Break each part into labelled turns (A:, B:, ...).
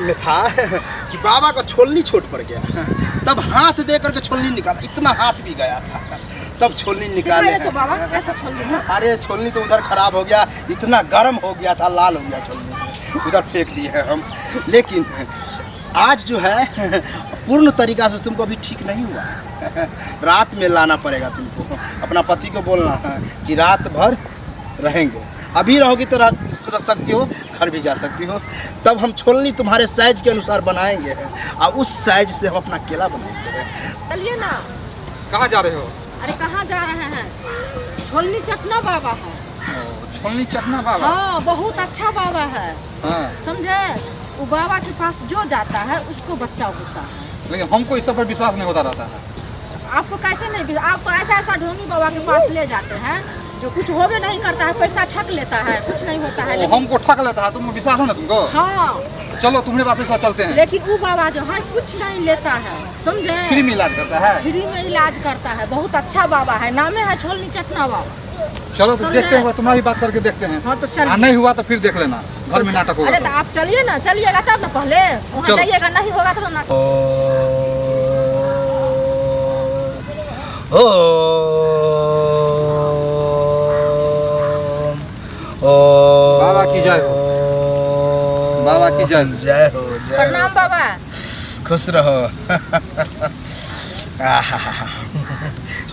A: में था कि बाबा का छोलनी छोट पड़ गया, तब हाथ दे करके छोलनी निकाला, इतना हाथ भी गया था, तब छोलनी निकाले।
B: तो बाबा कैसा छोलनी?
A: अरे छोलनी तो उधर खराब हो गया, इतना गर्म हो गया था, लाल हो गया छोलनी, उधर फेंक दिए हैं हम। लेकिन आज जो है पूर्ण तरीका से तुमको अभी ठीक नहीं हुआ, रात में लाना पड़ेगा तुमको। अपना पति को बोलना है कि रात भर रहेंगे, अभी रहोगी तो रह सकती हो, घर भी जा सकती हो। तब हम छोलनी तुम्हारे साइज के अनुसार बनाएंगे और उस साइज से हम अपना केला बनाएंगे।
B: चलिए ना।
C: कहाँ जा रहे हो?
B: अरे कहाँ जा रहे हैं? छोलनी चटना बाबा है।
C: छोलनी चटना बाबा?
B: हाँ, बहुत अच्छा बाबा है।
C: हाँ।
B: समझे? वो बाबा के पास जो जाता है उसको बच्चा होता है।
C: लेकिन हमको इस सब पर विश्वास नहीं होता रहता है।
B: आपको कैसे नहीं? आपको ऐसा ढोंगी बाबा के पास ले जाते हैं जो कुछ होबे नहीं करता है, पैसा ठग लेता है, कुछ नहीं होता है।
C: वो हमको ठग लेता है, तुमको विश्वास है ना तुमको?
B: हाँ।
C: चलो तुम्हारे बात से चलते हैं।
B: लेकिन वो बाबा जो है कुछ नहीं लेता है, समझे?
C: फ्री में इलाज करता है?
B: फ्री में इलाज करता है, बहुत अच्छा बाबा है, नामे है छोलनी चटना बाबा।
C: चलो तो देखते हैं, तुम्हारी बात करके देखते हैं।
B: हाँ तो चलिए।
C: नहीं हुआ तो फिर देख लेना, घर में नाटक होगा।
B: अरे तो आप चलिए ना, चलिएगा तब ना, पहले वहाँ जाइएगा, नहीं होगा तो नाटक।
C: बाबा की जय हो, बाबा की जय।
A: जय हो, जय हो।
B: प्रणाम बाबा।
A: खुश रहो।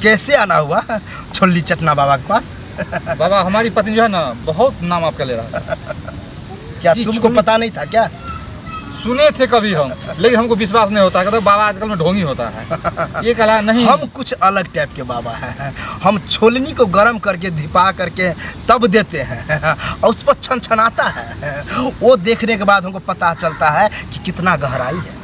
A: कैसे आना हुआ छोलनी चटना बाबा के पास?
C: बाबा हमारी पत्नी जो है ना बहुत नाम आपका ले रहा है।
A: क्या तुमको पता नहीं था क्या?
C: सुने थे कभी हम, लेकिन हमको विश्वास नहीं होता। कहते बाबा आजकल में ढोंगी होता है, ये कला नहीं।
A: हम कुछ अलग टाइप के बाबा हैं। हम छोलनी को गर्म करके धिपा करके तब देते हैं और उस पर छनछनाता है, वो देखने के बाद हमको पता चलता है कि कितना गहराई है,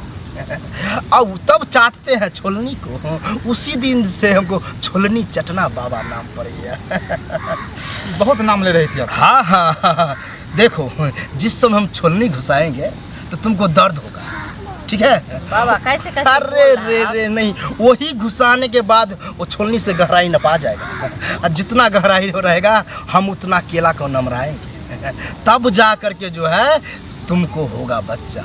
A: और तब चाटते हैं छोलनी को। उसी दिन से हमको छोलनी चटना बाबा नाम पड़ गया।
C: बहुत नाम ले रही थी आप।
A: हाँ हाँ हाँ, देखो जिस समय हम छोलनी घुसाएंगे तो तुमको दर्द होगा, ठीक है?
B: बाबा कैसे कैसे?
A: अरे रे रे नहीं, वही घुसाने के बाद वो छोलनी से गहराई नपा जाएगा, और जितना गहराई रहेगा हम उतना केला को नमराएंगे, तब जा करके जो है तुमको होगा बच्चा।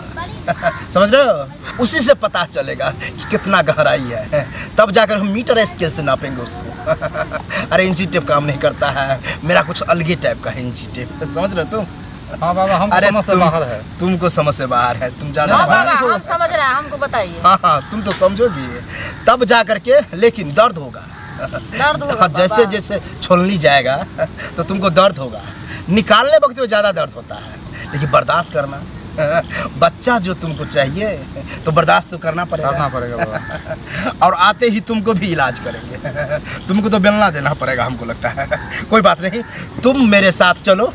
A: समझ रहे हो? उसी से पता चलेगा कि कितना गहराई है, तब जाकर हम मीटर स्केल से नापेंगे उसको। अरे इंची टेप काम नहीं करता है, मेरा कुछ अलग टाइप का है इंची टेप, समझ रहे हो तुम?
C: हाँ बाबा, हमको
A: अरे
C: समझ से बाहर है।
A: तुमको समझ से बाहर है, तुम ज्यादा
B: हाँ
A: बाहर
B: बाबा, हम समझ रहे हैं, हमको बताइए।
A: हाँ, तुम तो समझोगी तब जा करके, लेकिन दर्द होगा।
B: दर्द होगा
A: जैसे जैसे छोलनी जाएगा तो तुमको दर्द होगा, निकालने वक्त में ज़्यादा दर्द होता है, लेकिन बर्दाश्त करना। बच्चा जो तुमको चाहिए तो बर्दाश्त तो करना पड़ेगा बाबा। और आते ही तुमको भी इलाज करेंगे, तुमको तो बेलना देना पड़ेगा हमको लगता है। कोई बात नहीं, तुम मेरे साथ चलो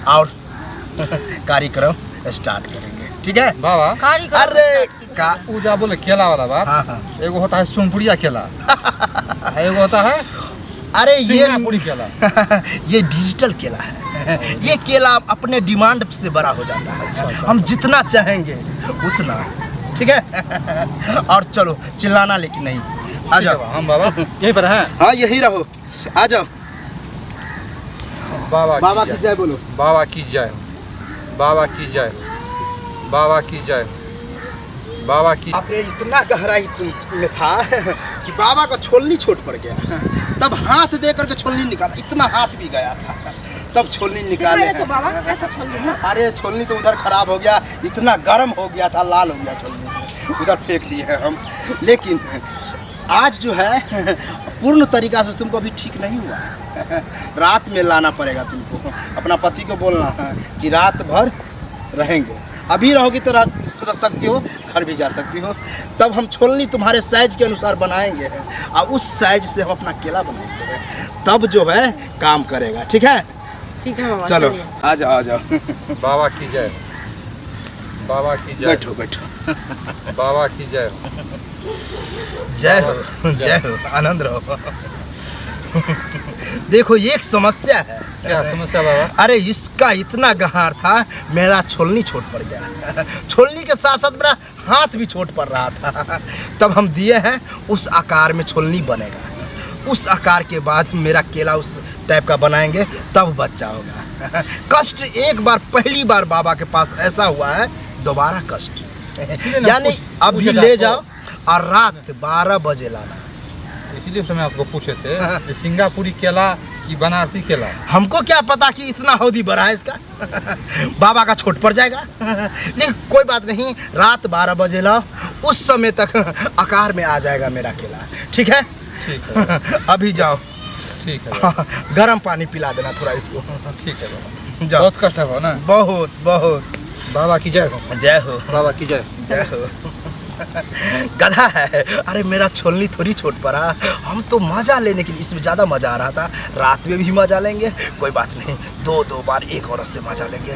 A: और कार्यक्रम स्टार्ट करेंगे, ठीक है
C: बाबा?
A: अरे का
C: पूजा बोले केला वाला बात।
A: हाँ हाँ।
C: एगो होता है सुनपुरिया केला, एगो होता है
A: अरे ये
C: पूरी केला।
A: ये डिजिटल केला है। ये केला अपने डिमांड से बड़ा हो जाता है, हम जितना चाहेंगे उतना, ठीक है? और चलो चिल्लाना लेकिन नहीं, आ जाओ।
C: हम बाबा यहीं पर हैं।
A: हाँ यही रहो, आ जाओ।
C: बाबा
A: की जय बोलो।
C: बाबा की जय, बाबा की जय, बाबा की जय, बाबा की।
A: आपने इतना गहराई में था कि बाबा का छोलनी छोट पड़ गया, तब हाथ दे करके छोलनी निकाला, इतना हाथ भी गया था, तब छोलनी निकाले।
B: तो बाबा कैसा छोलनी?
A: अरे छोलनी तो उधर खराब हो गया, इतना गर्म हो गया था, लाल हो गया छोलनी, उधर फेंक दिए हैं हम। लेकिन आज जो है पूर्ण तरीका से तुमको अभी ठीक नहीं हुआ, रात में लाना पड़ेगा तुमको। अपना पति को बोलना है कि रात भर रहेंगे, अभी रहोगी तो रह सकती हो, घर भी जा सकती हो। तब हम छोलनी तुम्हारे साइज के अनुसार बनाएंगे और उस साइज से हम अपना केला बनाएंगे, तब जो है काम करेगा, ठीक है?
B: ठीक है बाबा,
A: चलो आ जाओ, आ जाओ।
C: बाबा की जय, बाबा की जय।
A: बैठो बैठो।
C: बाबा की जय।
A: जय हो, जय हो, आनंद रहो। देखो एक समस्या है।
C: क्या समस्या बाबा?
A: अरे इसका इतना गहार था, मेरा छोलनी छोट पड़ गया, छोलनी के साथ साथ मेरा हाथ भी छोट पड़ रहा था। तब हम दिए हैं उस आकार में छोलनी बनेगा, उस आकार के बाद मेरा केला उस टाइप का बनाएंगे, तब बच्चा होगा। कष्ट एक बार, पहली बार बाबा के पास ऐसा हुआ है, दोबारा कष्ट।
C: इसलिए ना
A: यानी अभी
C: पूछे थे
A: ले
C: आपको।
A: जाओ और रात 12 बजे लाना।
C: इसीलिए तो मैं आपको पूछे थे कि सिंगापुरी केला कि बनारसी केला।
A: हमको क्या पता कि इतना हौदी बड़ा है इसका। बाबा का छोट पड़ जाएगा। नहीं कोई बात नहीं, रात 12 बजे लाओ, उस समय तक आकार में आ जाएगा मेरा केला। ठीक है?
C: ठीक है
A: अभी जाओ,
C: ठीक है बाबा,
A: गर्म पानी पिला देना थोड़ा इसको।
C: ठीक है बाबा।
A: जाओ।
C: बहुत कष्ट है ना।
A: बहुत बहुत।
C: बाबा की जय हो।
A: जय हो।
C: बाबा की जय।
A: जय हो। गधा है, अरे मेरा छोलनी थोड़ी छोट पड़ा। हम तो मजा लेने के लिए, इसमें ज्यादा मजा आ रहा था। रात में भी मजा लेंगे, कोई बात नहीं, दो बार एक औरत से मजा लेंगे।